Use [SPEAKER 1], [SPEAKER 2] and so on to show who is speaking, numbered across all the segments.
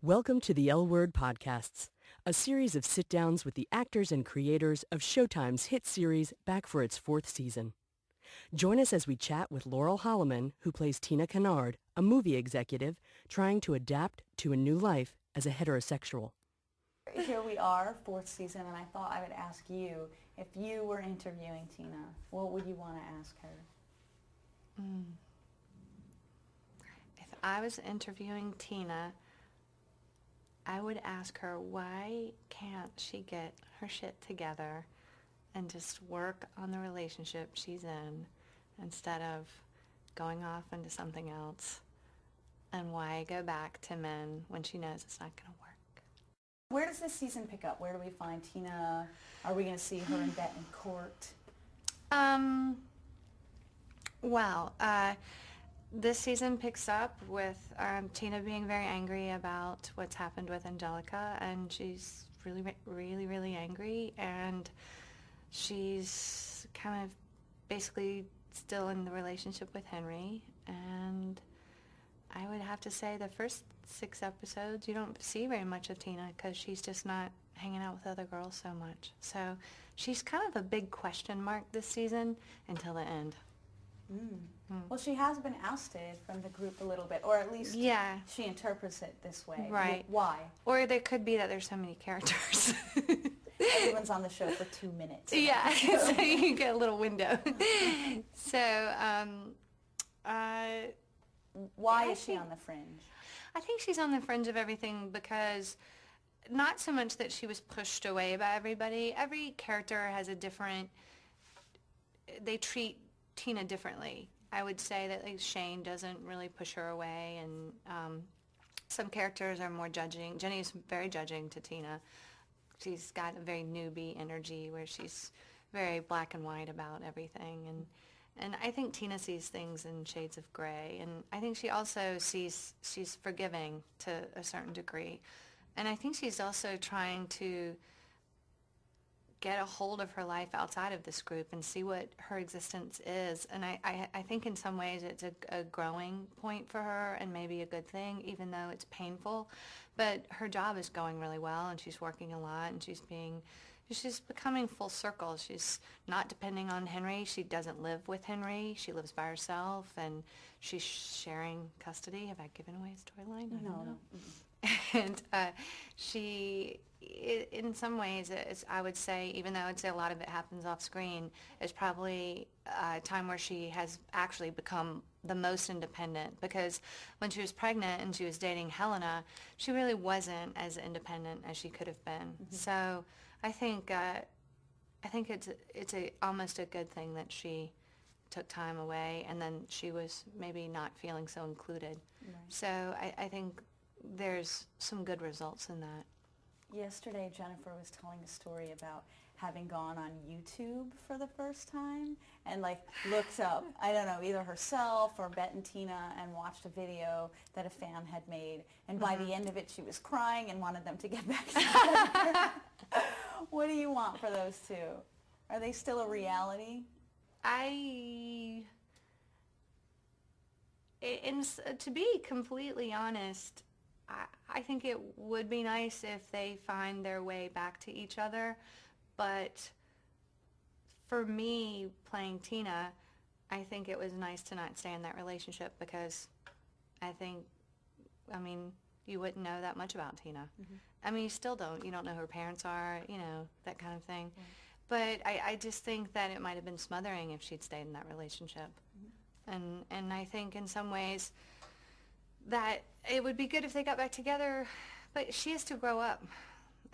[SPEAKER 1] Welcome to the L Word Podcasts, a series of sit-downs with the actors and creators of Showtime's hit series back for its 4th season. Join us as we chat with Laurel Holloman, who plays Tina Kennard, a movie executive trying to adapt to a new life as a heterosexual.
[SPEAKER 2] Here we are, 4th season, and I thought I would ask you, if you were interviewing Tina, what would you want to ask her?
[SPEAKER 3] If I was interviewing Tina, I would ask her, why can't she get her shit together and just work on the relationship she's in instead of going off into something else? And why go back to men when she knows it's not going to work?
[SPEAKER 2] Where does this season pick up? Where do we find Tina? Are we going to see her and Bet in court?
[SPEAKER 3] This season picks up with Tina being very angry about what's happened with Angelica, and she's really angry, and she's kind of basically still in the relationship with Henry. And I would have to say the first 6 episodes, you don't see very much of Tina because she's just not hanging out with other girls so much. So she's kind of a big question mark this season until the end.
[SPEAKER 2] Well, she has been ousted from the group a little bit, or at least she interprets it this way.
[SPEAKER 3] Right.
[SPEAKER 2] Why?
[SPEAKER 3] Or there could be that there's so many characters.
[SPEAKER 2] Everyone's on the show for 2 minutes.
[SPEAKER 3] Yeah, so you get a little window. So,
[SPEAKER 2] why is she on the fringe?
[SPEAKER 3] I think she's on the fringe of everything because not so much that she was pushed away by everybody. Every character has a different, they treat Tina differently. I would say that like Shane doesn't really push her away, and some characters are more judging. Jenny is very judging to Tina. She's got a very newbie energy where she's very black and white about everything, and I think Tina sees things in shades of gray, and I think she also sees she's forgiving to a certain degree, and I think she's also trying to get a hold of her life outside of this group and see what her existence is. And I think in some ways it's a growing point for her and maybe a good thing, even though it's painful. But her job is going really well, and she's working a lot, and she's becoming full circle. She's not depending on Henry. She doesn't live with Henry. She lives by herself, and she's sharing custody. Have I given away a storyline? I don't know. And she, in some ways, I would say, even though I'd say a lot of it happens off screen, is probably a time where she has actually become the most independent, because when she was pregnant and she was dating Helena, she really wasn't as independent as she could have been. So I think it's almost a good thing that she took time away, and then she was maybe not feeling so included. Right. So I think there's some good results in that.
[SPEAKER 2] Yesterday, Jennifer was telling a story about having gone on YouTube for the first time and looked up, I don't know, either herself or Bet and Tina, and watched a video that a fan had made. And by the end of it, she was crying and wanted them to get back together. What do you want for those two? Are they still a reality?
[SPEAKER 3] To be completely honest, I think it would be nice if they find their way back to each other, but for me, playing Tina, I think it was nice to not stay in that relationship, because you wouldn't know that much about Tina. I mean, you still don't. You don't know who her parents are, that kind of thing. But I just think that it might have been smothering if she'd stayed in that relationship. And I think in some ways that it would be good if they got back together, but she has to grow up,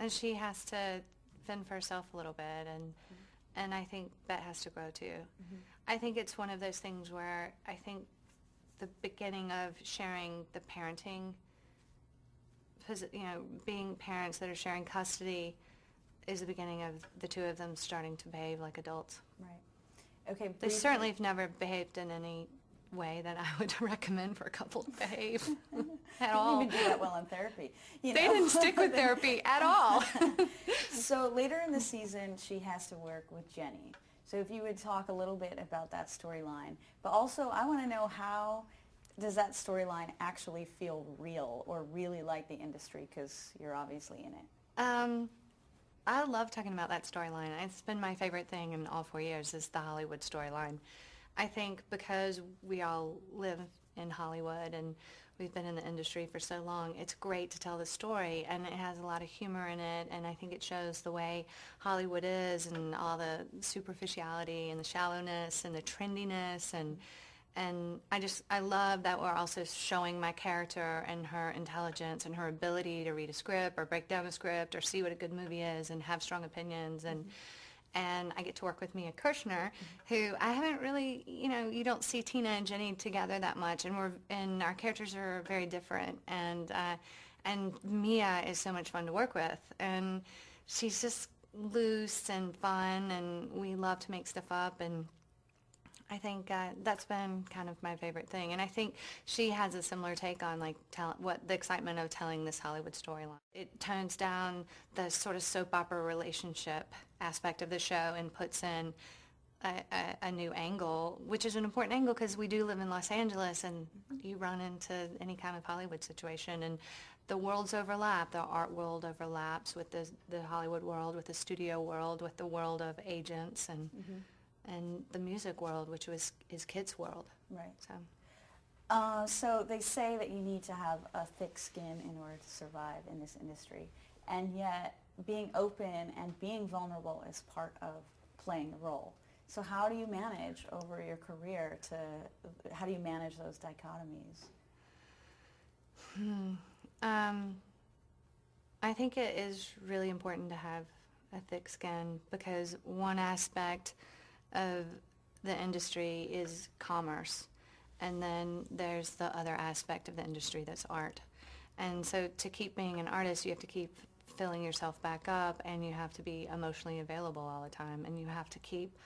[SPEAKER 3] and she has to fend for herself a little bit, and I think Bet has to grow too. I think it's one of those things where I think the beginning of sharing the parenting, being parents that are sharing custody, is the beginning of the two of them starting to behave like adults.
[SPEAKER 2] Right. Okay.
[SPEAKER 3] They certainly have never behaved in any way that I would recommend for a couple to behave at all.
[SPEAKER 2] They didn't even do that well in therapy.
[SPEAKER 3] They didn't stick with therapy at all.
[SPEAKER 2] So later in the season, she has to work with Jenny. So if you would talk a little bit about that storyline. But also, I want to know how does that storyline actually feel real or really like the industry, because you're obviously in it?
[SPEAKER 3] I love talking about that storyline. It's been my favorite thing in all 4 years is the Hollywood storyline. I think because we all live in Hollywood and we've been in the industry for so long, it's great to tell the story, and it has a lot of humor in it, and I think it shows the way Hollywood is and all the superficiality and the shallowness and the trendiness, and I love that we're also showing my character and her intelligence and her ability to read a script or break down a script or see what a good movie is and have strong opinions, and I get to work with Mia Kirshner, who I haven't really, you don't see Tina and Jenny together that much, and our characters are very different, and Mia is so much fun to work with, and she's just loose and fun, and we love to make stuff up, and I think that's been kind of my favorite thing, and I think she has a similar take on what the excitement of telling this Hollywood storyline. It tones down the sort of soap opera relationship aspect of the show and puts in a new angle, which is an important angle because we do live in Los Angeles, and you run into any kind of Hollywood situation, and the worlds overlap. The art world overlaps with the Hollywood world, with the studio world, with the world of agents, and the music world, which is kids' world.
[SPEAKER 2] Right.
[SPEAKER 3] So,
[SPEAKER 2] so they say that you need to have a thick skin in order to survive in this industry, and yet being open and being vulnerable is part of playing the role. So how do you manage over your career how do you manage those dichotomies?
[SPEAKER 3] I think it is really important to have a thick skin because one aspect of the industry is commerce, and then there's the other aspect of the industry that's art. And so to keep being an artist, you have to keep filling yourself back up, and you have to be emotionally available all the time, and you have to keep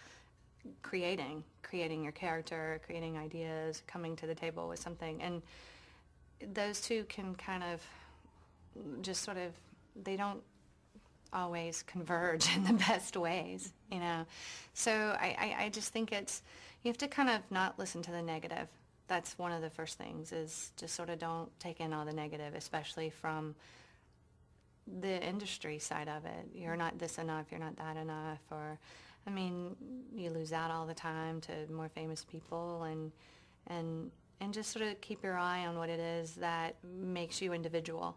[SPEAKER 3] creating your character, creating ideas, coming to the table with something. And those two can kind of just sort of, they don't always converge in the best ways, So I just think you have to kind of not listen to the negative. That's one of the first things, is just sort of don't take in all the negative, especially from the industry side of it. You're not this enough, you're not that enough, or, you lose out all the time to more famous people, and just sort of keep your eye on what it is that makes you individual,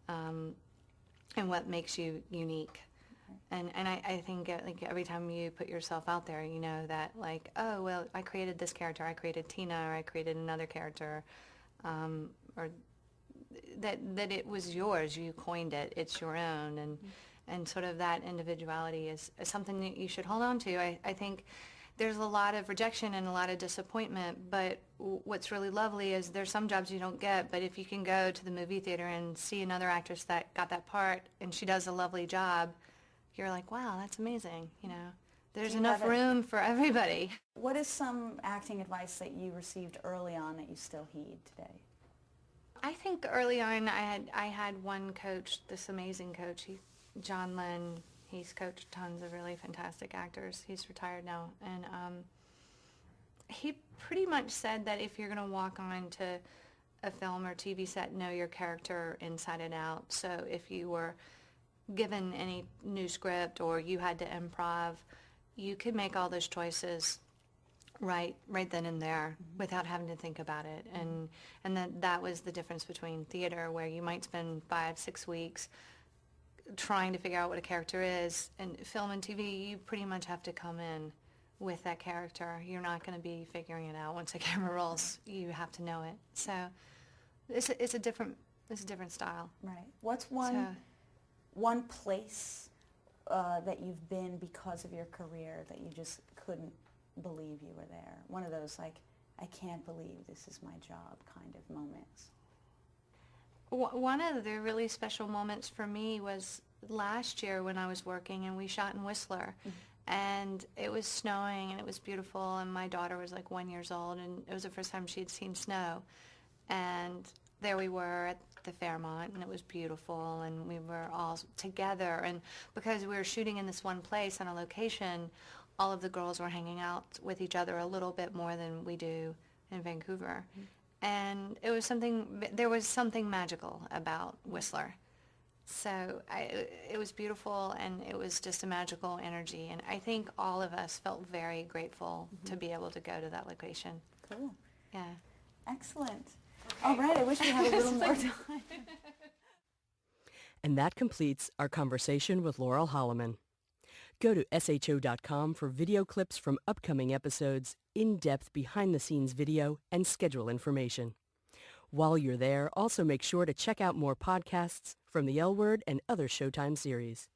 [SPEAKER 3] and what makes you unique. And I think every time you put yourself out there, that oh, well, I created this character, I created Tina, or I created another character, or that it was yours, you coined it, it's your own, and sort of that individuality is something that you should hold on to. I think there's a lot of rejection and a lot of disappointment, but what's really lovely is there's some jobs you don't get, but if you can go to the movie theater and see another actress that got that part and she does a lovely job, you're like, wow, that's amazing. There's enough room for everybody.
[SPEAKER 2] What is some acting advice that you received early on that you still heed today?
[SPEAKER 3] I think early on I had one coach, this amazing coach, John Lynn. He's coached tons of really fantastic actors. He's retired now. And he pretty much said that if you're going to walk on to a film or TV set, know your character inside and out. So if you were given any new script or you had to improv, you could make all those choices right then and there without having to think about it. And that was the difference between theater, where you might spend 5-6 weeks trying to figure out what a character is, and film and TV, you pretty much have to come in with that character. You're not going to be figuring it out once the camera rolls. You have to know it. So it's a different style.
[SPEAKER 2] Right. What's one place that you've been because of your career that you just couldn't believe you were there? One of those I can't believe this is my job kind of moments.
[SPEAKER 3] One of the really special moments for me was last year when I was working and we shot in Whistler. And it was snowing and it was beautiful, and my daughter was 1 year old, and it was the first time she'd seen snow. And there we were at the Fairmont, and it was beautiful, and we were all together. And because we were shooting in this one place on a location, all of the girls were hanging out with each other a little bit more than we do in Vancouver. And there was something magical about Whistler. So it was beautiful, and it was just a magical energy. And I think all of us felt very grateful to be able to go to that location.
[SPEAKER 2] Cool.
[SPEAKER 3] Yeah.
[SPEAKER 2] Excellent. All right, I wish we had a little more time.
[SPEAKER 1] And that completes our conversation with Laurel Holloman. Go to sho.com for video clips from upcoming episodes, in-depth behind-the-scenes video, and schedule information. While you're there, also make sure to check out more podcasts from the L Word and other Showtime series.